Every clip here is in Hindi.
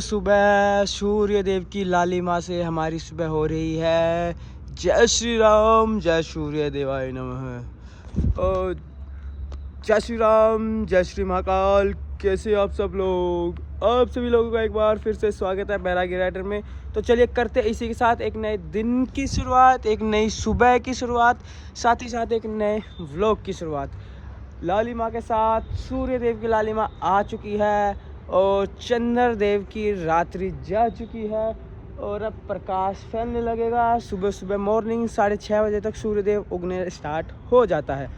सुबह सूर्य देव की लालिमा से हमारी सुबह हो रही है। जय श्री राम, जय सूर्य देवाय नमः। और जय श्री राम, जय श्री महाकाल। कैसे आप सब लोग? आप सभी लोगों का एक बार फिर से स्वागत है बैरागी राइडर में। तो चलिए करते इसी के साथ एक नए दिन की शुरुआत, एक नई सुबह की शुरुआत, साथ ही साथ एक नए व्लॉग की शुरुआत। लालिमा के साथ सूर्य देव की लालिमा आ चुकी है और चंद्र देव की रात्रि जा चुकी है और अब प्रकाश फैलने लगेगा। सुबह सुबह मॉर्निंग 6:30 बजे तक सूर्य देव उगने स्टार्ट हो जाता है।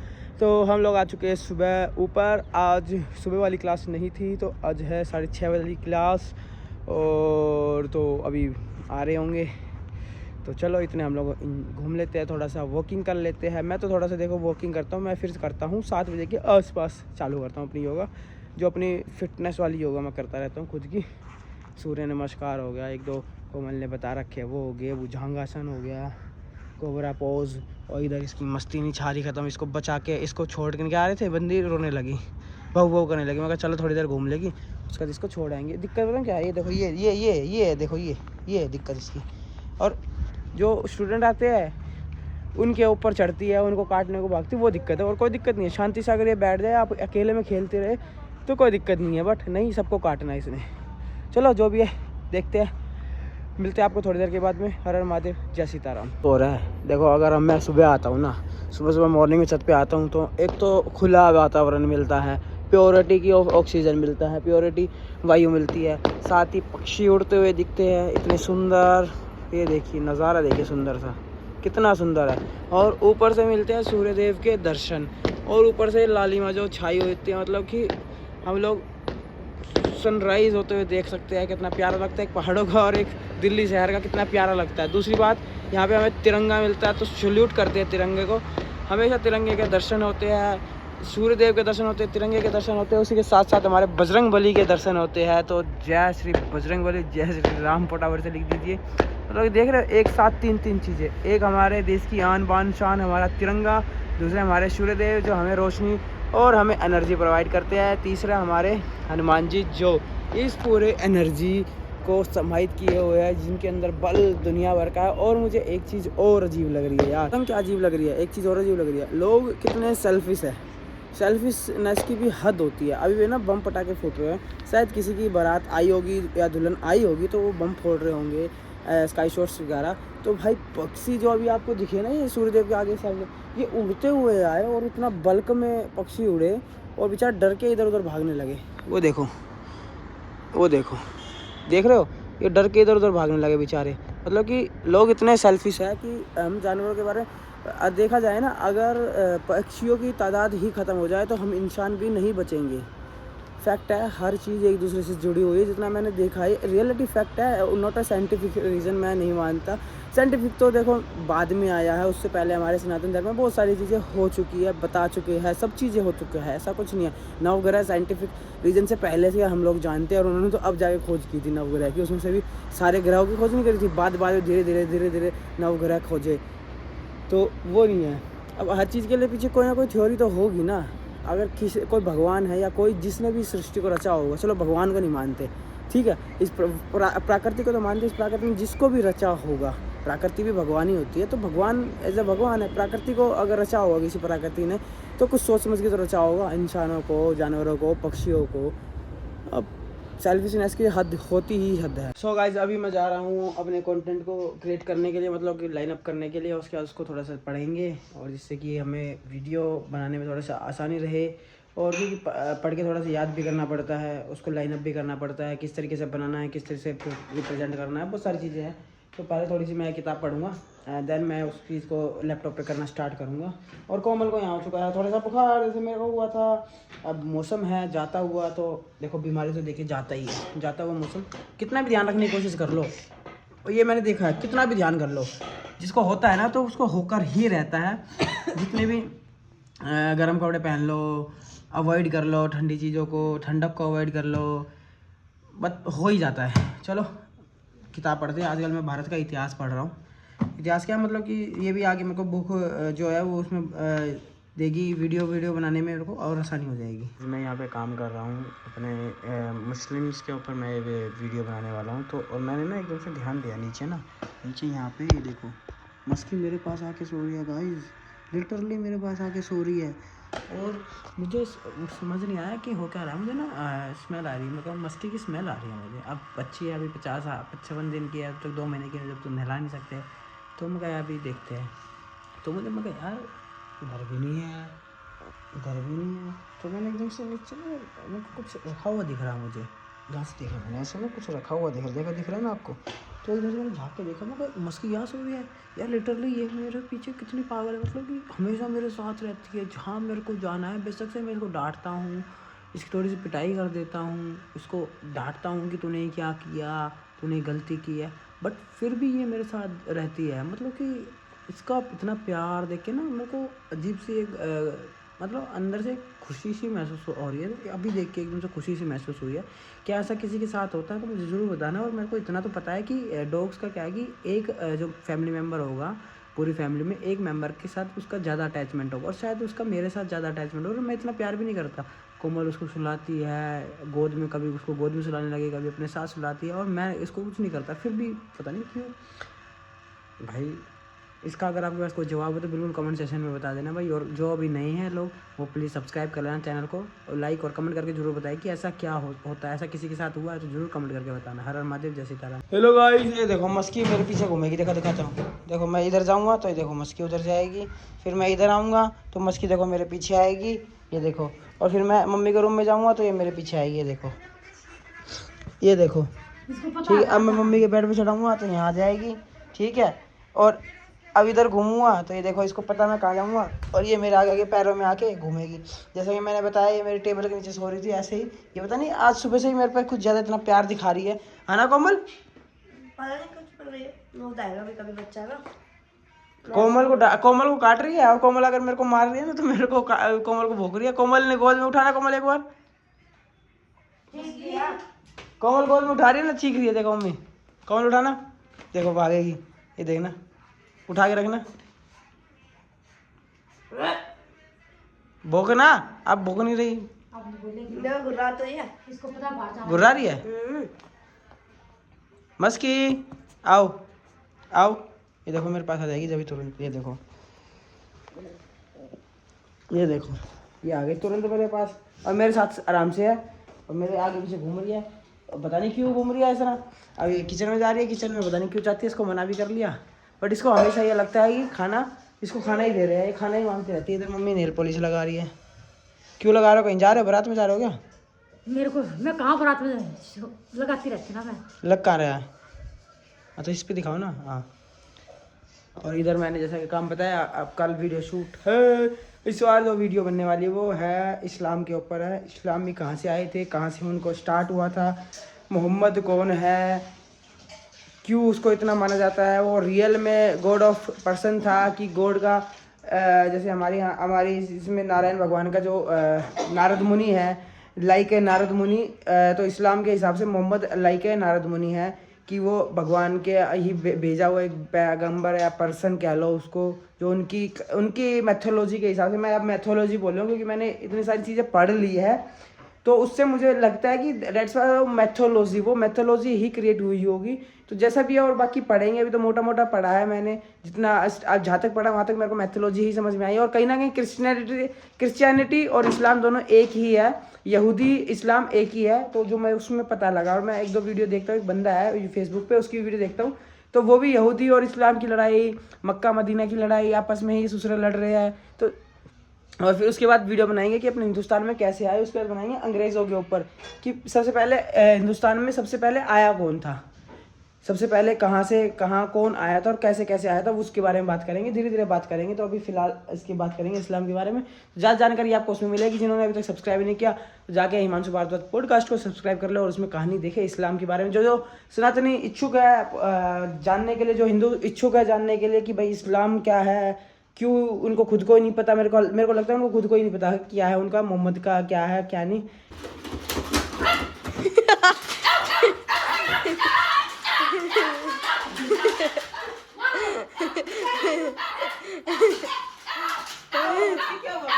तो हम लोग आ चुके हैं सुबह ऊपर। आज सुबह वाली क्लास नहीं थी तो आज है 6:30 बजे वाली क्लास और तो अभी आ रहे होंगे। तो चलो इतने हम लोग घूम लेते हैं, थोड़ा सा वॉकिंग कर लेते हैं। मैं तो थोड़ा सा देखो वॉकिंग करता हूँ। मैं फिर करता हूँ 7 बजे के आसपास चालू करता हूँ अपनी योगा, जो अपनी फिटनेस वाली योगा मैं करता रहता हूँ खुद की। सूर्य नमस्कार हो गया, 1-2 कोमल ने बता रखे वो हो गए, भुजंगासन हो गया, कोबरा पोज। और इधर इसकी मस्ती नहीं छारी ख़त्म। इसको बचा के इसको छोड़ के आ रहे थे, बंदी रोने लगी, बहु करने लगी। मैं कहा चलो थोड़ी देर घूम लेगी, उसके बाद इसको छोड़ आएंगे। दिक्कत पता क्या है, ये देखो ये देखो ये दिक्कत इसकी। और जो स्टूडेंट आते हैं उनके ऊपर चढ़ती है, उनको काटने को भागती, वो दिक्कत है। और कोई दिक्कत नहीं है, शांति से अगर ये बैठ जाए, आप अकेले में खेलते रहे तो कोई दिक्कत नहीं है। बट नहीं, सबको काटना है इसने। चलो जो भी है देखते हैं, मिलते हैं आपको थोड़ी देर के बाद में। हर हर महादेव, जय सीताराम। हो रहा है देखो, अगर मैं सुबह आता हूँ ना, सुबह मॉर्निंग में छत पे आता हूँ तो एक तो खुला वातावरण मिलता है, प्योरिटी की ऑक्सीजन मिलता है, प्योरिटी वायु मिलती है, साथ ही पक्षी उड़ते हुए दिखते हैं इतने सुंदर। ये देखिए नज़ारा, देखिए सुंदर सा, कितना सुंदर है। और ऊपर से मिलते हैं सूर्य देव के दर्शन, और ऊपर से लालिमा जो छाई होती है, मतलब कि हम लोग सनराइज़ होते हुए देख सकते हैं। कितना प्यारा लगता है, एक पहाड़ों का और एक दिल्ली शहर का, कितना प्यारा लगता है। दूसरी बात, यहाँ पे हमें तिरंगा मिलता है तो सैल्यूट करते हैं तिरंगे को। हमेशा तिरंगे के दर्शन होते हैं, सूर्य देव के दर्शन होते हैं, तिरंगे के दर्शन होते हैं। उसी के साथ साथ हमारे बजरंग बली के दर्शन होते हैं। तो जय श्री बजरंग बली, जय श्री राम फटाफट से लिख दीजिए। मतलब देख रहे हो, एक साथ तीन चीज़ें। एक हमारे देश की आन बान शान हमारा तिरंगा, दूसरे हमारे सूर्य देव जो हमें रोशनी और हमें एनर्जी प्रोवाइड करते हैं, तीसरा हमारे हनुमान जी जो इस पूरे एनर्जी को समाहित किए हुए हैं, जिनके अंदर बल दुनिया भर का है। और मुझे एक चीज़ और अजीब लग रही है यार, क्या अजीब लग रही है, एक चीज़ और अजीब लग रही है, लोग कितने सेल्फिश है। सेल्फिशनेस की भी हद होती है। अभी भी ना बम पटाखे फूट रहे हैं, शायद किसी की बारात आई होगी या दुल्हन आई होगी तो वो बम फोड़ रहे होंगे, स्काई शॉट्स वगैरह। तो भाई पक्षी जो अभी आपको दिखे ना, ये सूर्यदेव के आगे सब ये उड़ते हुए आए और इतना बल्क में पक्षी उड़े और बेचारा डर के इधर उधर भागने लगे। वो देखो देख रहे हो, ये डर के इधर उधर भागने लगे बेचारे। मतलब कि लोग इतने सेल्फिश है कि हम जानवरों के बारे में देखा जाए ना, अगर पक्षियों की तादाद ही ख़त्म हो जाए तो हम इंसान भी नहीं बचेंगे। फैक्ट है, हर चीज़ एक दूसरे से जुड़ी हुई है, जितना मैंने देखा है रियलिटी फैक्ट है, नॉट अ साइंटिफिक रीज़न। मैं नहीं मानता साइंटिफिक, तो देखो बाद में आया है। उससे पहले हमारे सनातन धर्म में बहुत सारी चीज़ें हो चुकी है, बता चुके हैं, सब चीज़ें हो चुकी है, ऐसा कुछ नहीं है। नवग्रह साइंटिफिक रीज़न से पहले से हम लोग जानते हैं, और उन्होंने तो अब जाके खोज की थी नवग्रह की। उसमें से भी सारे ग्रहों की खोज नहीं करी थी, बाद में धीरे धीरे नवग्रह खोजे, तो वो नहीं है। अब हर चीज़ के लिए पीछे कोई ना कोई थ्योरी तो होगी ना। अगर कोई भगवान है या कोई जिसने भी सृष्टि को रचा होगा, चलो भगवान को नहीं मानते, ठीक है, इस प्रकृति को तो मानते। इस प्रकृति में जिसको भी रचा होगा, प्रकृति भी भगवान ही होती है, तो भगवान एज अ भगवान है। प्रकृति को अगर रचा होगा किसी प्रकृति ने, तो कुछ सोच समझ के तो रचा होगा, इंसानों को, जानवरों को, पक्षियों को। अब सेल्फिशनेस की हद होती ही हद है। सो गाइज, अभी मैं जा रहा हूँ अपने कंटेंट को क्रिएट करने के लिए, मतलब कि लाइन अप करने के लिए। उसके बाद उसको थोड़ा सा पढ़ेंगे, और जिससे कि हमें वीडियो बनाने में थोड़ा सा आसानी रहे। और भी पढ़ के थोड़ा सा याद भी करना पड़ता है, उसको लाइन अप भी करना पड़ता है, किस तरीके से बनाना है, किस तरह से रिप्रेजेंट करना है, बहुत सारी चीज़ें हैं। तो पहले थोड़ी सी मैं किताब पढ़ूंगा, देन मैं उस चीज़ को लैपटॉप पे करना स्टार्ट करूँगा। और कोमल को यहाँ हो चुका है थोड़ा सा बुखार, जैसे मेरे को हुआ था। अब मौसम है जाता हुआ, तो देखो बीमारी तो देखिए जाता ही है, जाता हुआ मौसम। कितना भी ध्यान रखने की कोशिश कर लो, और ये मैंने देखा है, कितना भी ध्यान कर लो, जिसको होता है ना तो उसको होकर ही रहता है। जितने भी गर्म कपड़े पहन लो, अवॉइड कर लो ठंडी चीज़ों को, ठंडक को अवॉइड कर लो, बट हो ही जाता है। चलो किताब पढ़ते हैं। आजकल मैं भारत का इतिहास पढ़ रहा हूँ। इतिहास क्या मतलब कि ये भी आगे मेरे को बुक जो है वो उसमें देगी, वीडियो बनाने में मेरे को और आसानी हो जाएगी। मैं यहाँ पे काम कर रहा हूँ अपने मुस्लिम्स के ऊपर, मैं वीडियो बनाने वाला हूँ। तो और मैंने ना एकदम से ध्यान दिया नीचे यहाँ पे ये देखो मस्की मेरे पास आके सो रही है गाइस, लिटरली मेरे पास आके सो रही है। और मुझे समझ नहीं आया कि हो क्या रहा है। मुझे ना स्मेल आ रही है, मतलब मस्की की स्मेल आ रही है मुझे। अब बच्ची है, अभी 55 दिन की है, अब तक 2 महीने की है, जब तुम नहला नहीं सकते। तो मैं कहा अभी देखते हैं। तो मुझे मैं कहा यार इधर भी नहीं है, इधर भी नहीं है। तो मैंने एकदम से नीचे ना मेरे को कुछ रखा हुआ दिख रहा, मुझे जहाँ से देखा मैंने ऐसे ना कुछ रखा हुआ दिख रहा है ना आपको। तो एकदम से मैंने झाँक के देखा, मैं कहा मस्की यहाँ सो रही है यार। लिटरली ये मेरे पीछे कितनी पागल है, मतलब कि हमेशा मेरे साथ रहती है। जहाँ मेरे को जाना है बेशक से मैं इसको डांटता हूँ, इसकी थोड़ी सी पिटाई कर देता हूँ, इसको डांटता हूँ कि तूने क्या किया, तूने गलती की है, बट फिर भी ये मेरे साथ रहती है। मतलब कि इसका इतना प्यार देख के ना मेरे को अजीब सी एक मतलब अंदर से खुशी सी महसूस हो रही है। अभी देख के एकदम से खुशी सी महसूस हुई है। क्या ऐसा किसी के साथ होता है तो मुझे ज़रूर बताना। और मेरे को इतना तो पता है कि डॉग्स का क्या है कि एक जो फैमिली मेम्बर होगा, पूरी फैमिली में एक मेंबर के साथ उसका ज़्यादा अटैचमेंट होगा, और शायद उसका मेरे साथ ज़्यादा अटैचमेंट होगा। और मैं इतना प्यार भी नहीं करता। कोमल उसको सुलाती है गोद में, कभी उसको गोद में सुलाने लगे, कभी अपने साथ सुलाती है, और मैं इसको कुछ नहीं करता। फिर भी पता नहीं क्यों भाई। इसका अगर आपके पास कोई जवाब हो तो बिल्कुल कमेंट सेक्शन में बता देना भाई। और जो अभी नए हैं लोग वो प्लीज़ सब्सक्राइब कर लेना चैनल को, और लाइक और कमेंट करके जरूर बताएं कि ऐसा क्या होता है, ऐसा किसी के साथ हुआ है तो जरूर कमेंट करके बताना। हर हर महादेव, जय सीताराम। हेलो गाइस, ये देखो मस्की मेरे पीछे घूमेगी, दिखाता हूँ। देखो मैं इधर जाऊँगा तो ये देखो मस्की उधर जाएगी, फिर मैं इधर आऊँगा तो मस्की देखो मेरे पीछे आएगी, ये देखो। और फिर मैं मम्मी के रूम में जाऊँगा तो ये मेरे पीछे आएगी, ये देखो, ये देखो। ठीक है, अब मैं मम्मी के बेड पे चढ़ाऊँगा तो यहाँ आ जाएगी, ठीक है। और अब इधर घूमूंगा तो ये देखो इसको पता मैं कहाँ जाऊँगा, और ये मेरे आगे के पैरों में आके घूमेगी। जैसा कि मैंने बताया ये मेरी टेबल के नीचे सो रही थी ऐसे ही। ये पता नहीं आज सुबह से ही मेरे पे कुछ ज़्यादा इतना प्यार दिखा रही है ना कोमल? पता नहीं कुछ होता है कभी बच्चा ना कोमल को काट रही है, और कोमल अगर मेरे को मार रही है ना तो मेरे को कोमल को भोंक रही है। कोमल ने गोद में उठाना, कोमल एक बार कोमल गोद में उठा रही है ना, चीख रही है। देखो मम्मी, कोमल उठाना, देखो भागेगी, ये देखना, उठा के रखना। भोंकना, अब भोंक नहीं रही, गुर्रा तो है, इसको पता बाहर गुर्रा रही है। मस्की आओ आओ, ये देखो मेरे पास आ जाएगी जब तुरंत। ये देखो, ये देखो, ये आ गई तुरंत मेरे पास, और मेरे साथ आराम से है, और मेरे आगे पीछे घूम रही है। और पता नहीं क्यों घूम रही है ऐसा। अब ये किचन में जा रही है, किचन में पता नहीं क्यों जाती है। इसको मना भी कर लिया, बट इसको हमेशा ये लगता है कि खाना, इसको खाना ही दे रहे हैं, ये खाना ही मांगती रहती है। इधर मम्मी नेल पॉलिश लगा रही है। क्यों लगा रहे हो, कहीं जा रहे हो, बारात में जा रहे हो क्या? मेरे को, मैं कहाँ बारात में लगाती रहती ना मैं। लग कहाँ रहा है? हाँ तो इस पे दिखाओ ना। हाँ, और इधर मैंने जैसा कि काम बताया, अब कल वीडियो शूट है। इस बार जो वीडियो बनने वाली है वो है इस्लाम के ऊपर है। इस्लाम में कहाँ से आए थे, कहाँ से उनको स्टार्ट हुआ था, मोहम्मद कौन है, क्यों उसको इतना माना जाता है, वो रियल में गॉड ऑफ पर्सन था कि गॉड का जैसे हमारी इसमें नारायण भगवान का जो नारद मुनि है, लाइक नारद मुनि, तो इस्लाम के हिसाब से मोहम्मद लाइक नारद मुनि है कि वो भगवान के ही भेजा हुआ एक पैगंबर या पर्सन कह लो उसको, जो उनकी मैथोलॉजी के हिसाब से, मैं अब मैथोलॉजी बोल रहा हूँ क्योंकि मैंने इतनी सारी चीज़ें पढ़ ली है, तो उससे मुझे लगता है कि डेट्स मैथोलॉजी, वो मैथोलॉजी ही क्रिएट हुई होगी। तो जैसा भी है, और बाकी पढ़ेंगे, अभी तो मोटा मोटा पढ़ा है मैंने, जितना अब जहाँ तक पढ़ा वहाँ तक मेरे को मैथोलॉजी ही समझ में आई। और कहीं ना कहीं क्रिश्चियनिटी और इस्लाम दोनों एक ही है, यहूदी इस्लाम एक ही है। तो जो मैं उसमें पता लगा, और मैं एक दो वीडियो देखता हूँ, एक बंदा है फेसबुक पे, उसकी वीडियो देखता हूँ, तो वो भी यहूदी और इस्लाम की लड़ाई, मक्का मदीना की लड़ाई, आपस में ही दूसरे लड़ रहे हैं। तो और फिर उसके बाद वीडियो बनाएंगे कि अपने हिंदुस्तान में कैसे आए, उसके बाद बनाएंगे अंग्रेज़ों के ऊपर कि सबसे पहले हिंदुस्तान में सबसे पहले आया कौन था, सबसे पहले कहाँ से कहाँ कौन आया था और कैसे कैसे आया था, उसके बारे में बात करेंगे, धीरे धीरे बात करेंगे। तो अभी फिलहाल इसकी बात करेंगे इस्लाम के बारे में। ज़्यादा जानकारी आपको उसमें मिलेगी। जिन्होंने अभी तक सब्सक्राइब नहीं किया तो जाके हिमांशु भारद्वाज पॉडकास्ट को सब्सक्राइब कर लो और उसमें कहानी देखे इस्लाम के बारे में। जो सनातनी इच्छुक है जानने के लिए, जो हिंदू इच्छुक है जानने के लिए कि भाई इस्लाम क्या है, क्यों, उनको खुद को ही नहीं पता। मेरे को लगता है उनको खुद को ही नहीं पता क्या है उनका, मोहम्मद का क्या है क्या नहीं। क्या हुआ?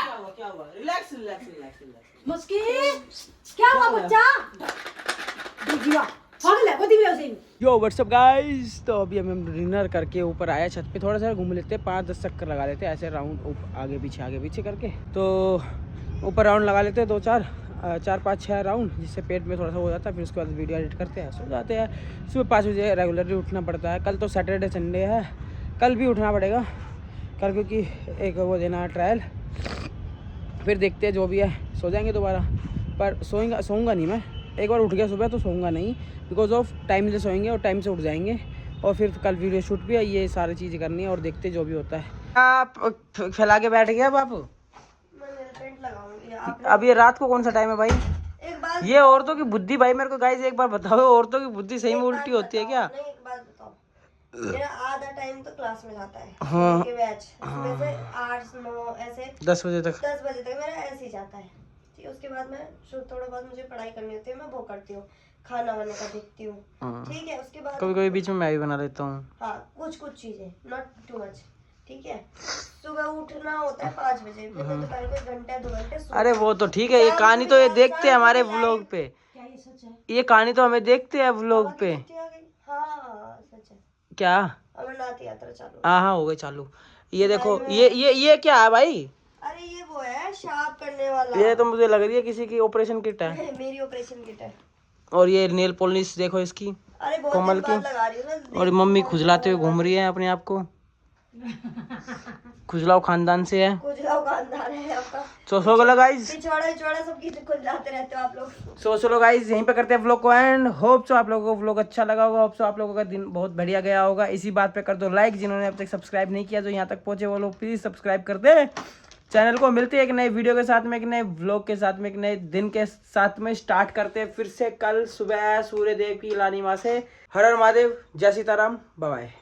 दिन यो व्हाट्सअप गाइस, तो अभी हम डिनर करके ऊपर आए छत पे, थोड़ा सा घूम लेते, 5-10 चक्कर लगा लेते ऐसे राउंड, आगे पीछे करके। तो ऊपर राउंड लगा लेते 4-5-6 राउंड, जिससे पेट में थोड़ा सा हो जाता है। फिर उसके बाद वीडियो एडिट करते हैं, सो जाते हैं। सुबह 5 बजे रेगुलरली उठना पड़ता है। कल तो सैटरडे संडे है, कल भी उठना पड़ेगा कल, क्योंकि एक वो देना है ट्रायल। फिर देखते हैं जो भी है, सो जाएंगे दोबारा। पर सोऊंगा नहीं मैं, एक बार उठ गया सुबह तो सोऊंगा नहीं, बिकॉज ऑफ टाइम से सोएंगे और टाइम से उठ जाएंगे। और फिर कल वीडियो शूट भी है, ये सारी चीज़ें करनी है और देखते जो भी होता है। आप फैला के बैठ गया बापू, अब ये रात को कौन सा टाइम है भाई? एक बात, ये औरतों की बुद्धि भाई मेरे को गाइस एक बार बताओ, औरतों की बुद्धि सही में उल्टी होती है क्या? नहीं, एक बात बताओ, मेरा आधा टाइम तो क्लास में जाता है। हाँ। के बैच उसमें से 8-9 ऐसे 10 बजे तक 10 बजे तक मेरा ऐसे ही जाता है। ठीक है, उसके बाद मैं थोड़ा बहुत मुझे पढ़ाई करनी होती है, मैं वो करती हूँ, खाना वाने का देखती हूँ। ठीक है, उसके बाद कभी कभी बीच में मैं भी बना लेता हूँ। हाँ, कुछ चीजें, नॉट टू मच। ठीक है, सुबह उठना होता है 5 बजे, फिर मैं दोपहर को 1 घंटे 2 घंटे अरे वो तो ठीक है, ये कहानी तो ये देखते हैं हमारे व्लॉग पे, क्या ये सच है? ये कहानी तो हमें देखते हैं व्लॉग पे। हाँ सच है। क्या? अमरनाथ यात्रा चालू। हाँ हो गई चालू। ये देखो, ये क्या है भाई? अरे ये वो है शार्प करने वाला। ये तो मुझे लग रही है किसी की ऑपरेशन किट है। मेरी ऑपरेशन किट है। और ये नेल पॉलिश देखो इसकी, अरे बहुत कोमल दिन बाद लगा रही हूँ ना। और मम्मी खुजलाते हुए घूम रही है अपने आप को। खुजलाओ खानदान से है, खुजलाओ खानदान है आपका। सो गलो गाइस, पिछवाड़ा सब किसी खुजलाते रहते हो आप लोग। चलो गाइस, यहीं पे करते हैं व्लॉग को एंड। होप सो आप लोगों को व्लॉग अच्छा लगा होगा, होप सो आप लोगों का दिन बहुत बढ़िया गया होगा। इसी बात पे कर दो लाइक, जिन्होंने अब तक सब्सक्राइब नहीं किया, जो यहाँ तक पहुंचे वो लोग प्लीज सब्सक्राइब कर दे चैनल को। मिलते हैं एक नए वीडियो के साथ में, एक नए व्लॉग के साथ में, एक नए दिन के साथ में। स्टार्ट करते हैं फिर से कल सुबह सूर्य देव की लालिमा से। हर हर महादेव, जय सीताराम, बाय बाय।